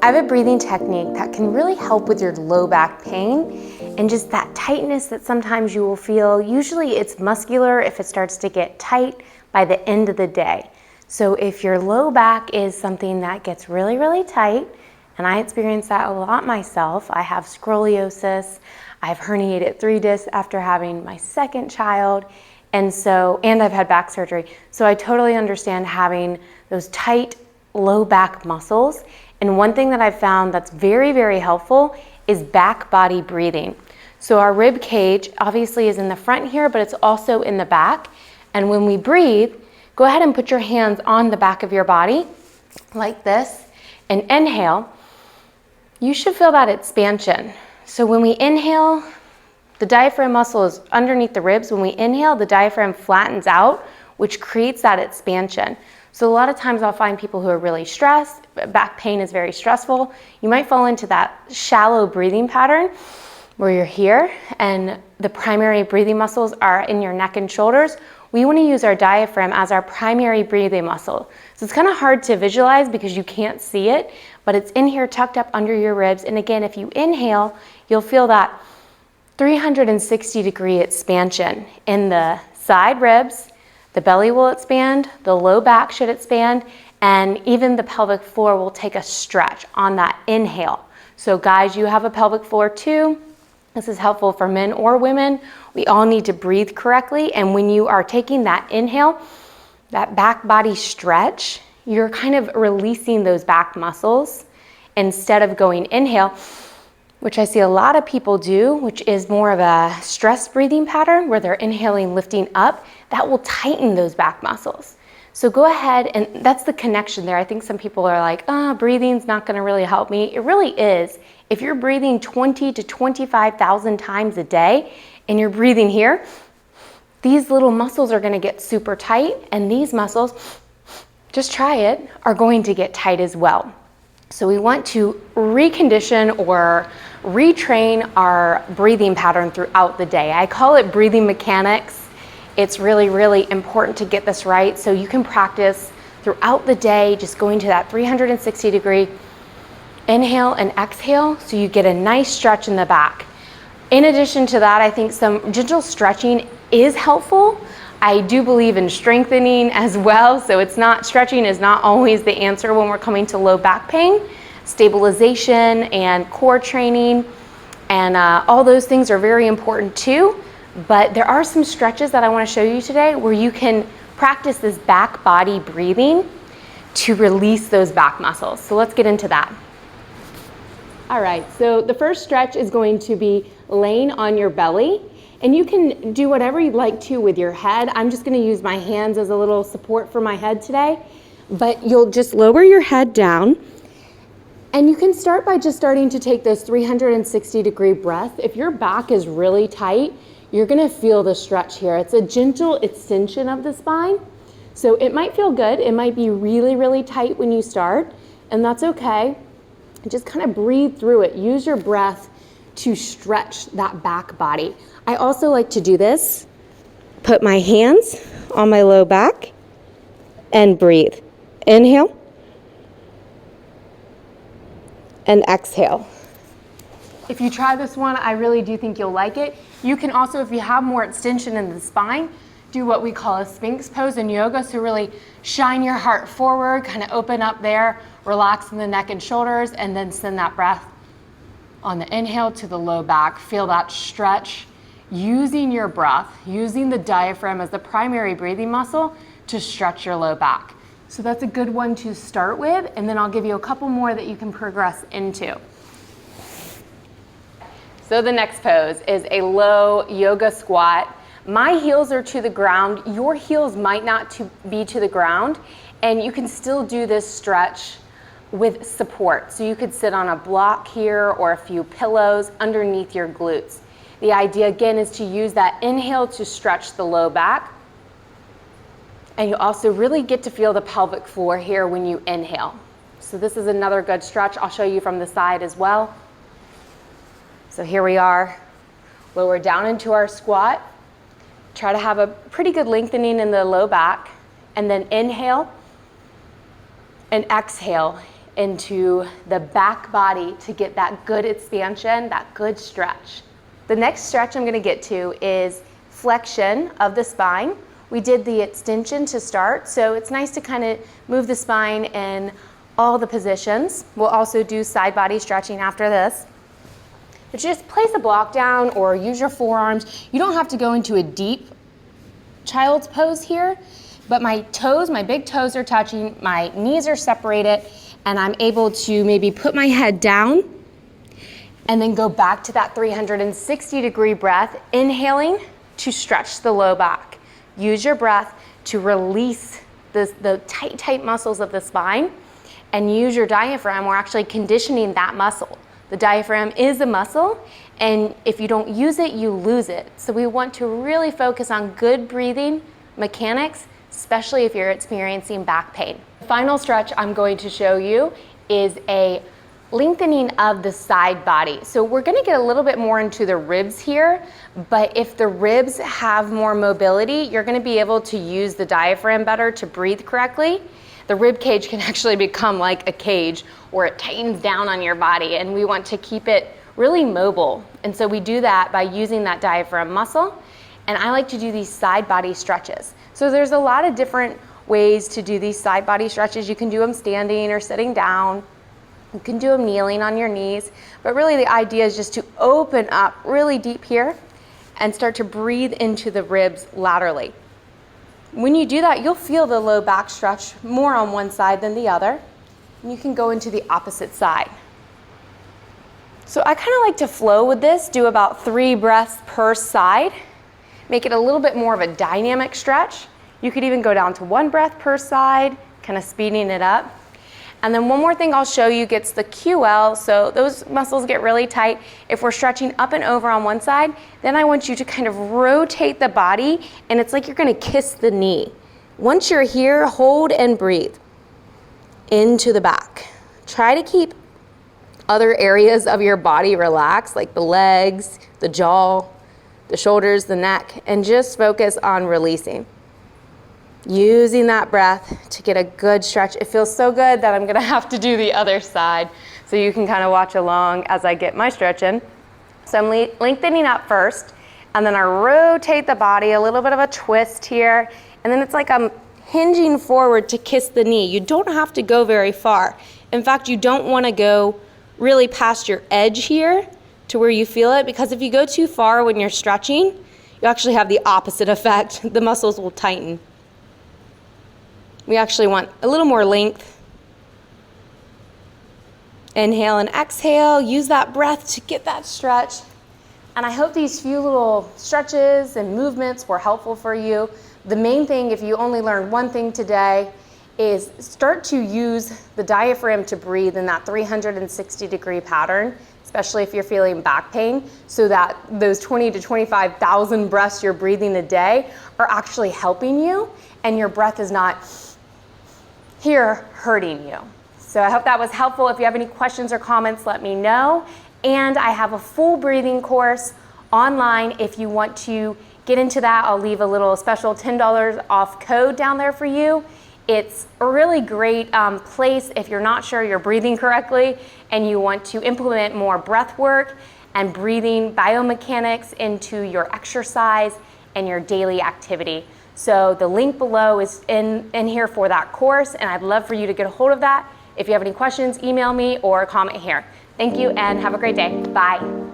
I have a breathing technique that can really help with your low back pain and just that tightness that sometimes you will feel. Usually it's muscular if it starts to get tight by the end of the day. So if your low back is something that gets really, really tight, and I experience that a lot myself. I have scoliosis, I've herniated 3 discs after having my second child, and I've had back surgery. So I totally understand having those tight low back muscles. And one thing that I've found that's very, very helpful is back body breathing. So our rib cage obviously is in the front here, but it's also in the back. And when we breathe, go ahead and put your hands on the back of your body like this and inhale. You should feel that expansion. So when we inhale, the diaphragm muscle is underneath the ribs. When we inhale, the diaphragm flattens out, which creates that expansion. So a lot of times I'll find people who are really stressed, back pain is very stressful. You might fall into that shallow breathing pattern where you're here and the primary breathing muscles are in your neck and shoulders. We want to use our diaphragm as our primary breathing muscle. So it's kind of hard to visualize because you can't see it, but it's in here tucked up under your ribs. And again, if you inhale, you'll feel that 360-degree expansion in the side ribs. The belly will expand, the low back should expand, and even the pelvic floor will take a stretch on that inhale. So guys, you have a pelvic floor too. This is helpful for men or women. We all need to breathe correctly, and when you are taking that inhale, that back body stretch, you're kind of releasing those back muscles instead of going inhale, which I see a lot of people do, which is more of a stress breathing pattern where they're inhaling, lifting up. That will tighten those back muscles. So go ahead, and that's the connection there. I think some people are like, breathing's not gonna really help me. It really is. If you're breathing 20 to 25,000 times a day and you're breathing here, these little muscles are gonna get super tight, and these muscles, just try it, are going to get tight as well. So we want to recondition or retrain our breathing pattern throughout the day. I call it breathing mechanics. It's really, really important to get this right so you can practice throughout the day, just going to that 360-degree inhale and exhale so you get a nice stretch in the back. In addition to that, I think some gentle stretching is helpful. I do believe in strengthening as well, so stretching is not always the answer when we're coming to low back pain. Stabilization and core training and all those things are very important too, but there are some stretches that I want to show you today where you can practice this back body breathing to release those back muscles. So let's get into that. All right, so the first stretch is going to be laying on your belly. And you can do whatever you'd like to with your head. I'm just gonna use my hands as a little support for my head today. But you'll just lower your head down. And you can start by just starting to take those 360-degree breath. If your back is really tight, you're gonna feel the stretch here. It's a gentle extension of the spine. So it might feel good. It might be really, really tight when you start, and that's okay. Just kind of breathe through it. Use your breath to stretch that back body. I also like to do this, put my hands on my low back and breathe. Inhale and exhale. If you try this one, I really do think you'll like it. You can also, if you have more extension in the spine, do what we call a Sphinx pose in yoga. So really shine your heart forward, kind of open up there, relax in the neck and shoulders, and then send that breath on the inhale to the low back. Feel that stretch using your breath, using the diaphragm as the primary breathing muscle to stretch your low back. So that's a good one to start with, and then I'll give you a couple more that you can progress into. So the next pose is a low yoga squat. My heels are to the ground. Your heels might not be to the ground, and you can still do this stretch with support. So you could sit on a block here or a few pillows underneath your glutes. The idea again is to use that inhale to stretch the low back. And you also really get to feel the pelvic floor here when you inhale. So this is another good stretch. I'll show you from the side as well. So here we are, lower down into our squat. Try to have a pretty good lengthening in the low back, and then inhale and exhale into the back body to get that good expansion, that good stretch. The next stretch I'm gonna get to is flexion of the spine. We did the extension to start, so it's nice to kind of move the spine in all the positions. We'll also do side body stretching after this. But just place a block down or use your forearms. You don't have to go into a deep child's pose here, but my toes, my big toes are touching, my knees are separated, and I'm able to maybe put my head down and then go back to that 360-degree breath, inhaling to stretch the low back. Use your breath to release the tight muscles of the spine, and use your diaphragm. We're actually conditioning that muscle. The diaphragm is a muscle, and if you don't use it, you lose it. So we want to really focus on good breathing mechanics, especially if you're experiencing back pain. The final stretch I'm going to show you is a lengthening of the side body. So we're gonna get a little bit more into the ribs here, but if the ribs have more mobility, you're gonna be able to use the diaphragm better to breathe correctly. The rib cage can actually become like a cage where it tightens down on your body, and we want to keep it really mobile. And so we do that by using that diaphragm muscle. And I like to do these side body stretches. So there's a lot of different ways to do these side body stretches. You can do them standing or sitting down. You can do them kneeling on your knees. But really the idea is just to open up really deep here and start to breathe into the ribs laterally. When you do that, you'll feel the low back stretch more on one side than the other. And you can go into the opposite side. So I kind of like to flow with this, do about 3 breaths per side, make it a little bit more of a dynamic stretch. You could even go down to 1 breath per side, kind of speeding it up. And then one more thing I'll show you gets the QL, so those muscles get really tight. If we're stretching up and over on one side, then I want you to kind of rotate the body, and it's like you're gonna kiss the knee. Once you're here, hold and breathe into the back. Try to keep other areas of your body relaxed, like the legs, the jaw, the shoulders, the neck, and just focus on releasing. Using that breath to get a good stretch. It feels so good that I'm gonna have to do the other side, so you can kind of watch along as I get my stretch in. So I'm lengthening up first, and then I rotate the body, a little bit of a twist here, and then it's like I'm hinging forward to kiss the knee. You don't have to go very far. In fact, you don't wanna go really past your edge here to where you feel it, because if you go too far when you're stretching, you actually have the opposite effect. The muscles will tighten. We actually want a little more length. Inhale and exhale, use that breath to get that stretch. And I hope these few little stretches and movements were helpful for you. The main thing, if you only learned one thing today, is start to use the diaphragm to breathe in that 360-degree pattern, especially if you're feeling back pain, so that those 20 to 25,000 breaths you're breathing a day are actually helping you, and your breath is not here hurting you. So I hope that was helpful. If you have any questions or comments, let me know. And I have a full breathing course online. If you want to get into that, I'll leave a little special $10 off code down there for you. It's a really great place if you're not sure you're breathing correctly and you want to implement more breath work and breathing biomechanics into your exercise and your daily activity. So the link below is in here for that course, and I'd love for you to get a hold of that. If you have any questions, email me or comment here. Thank you and have a great day. Bye.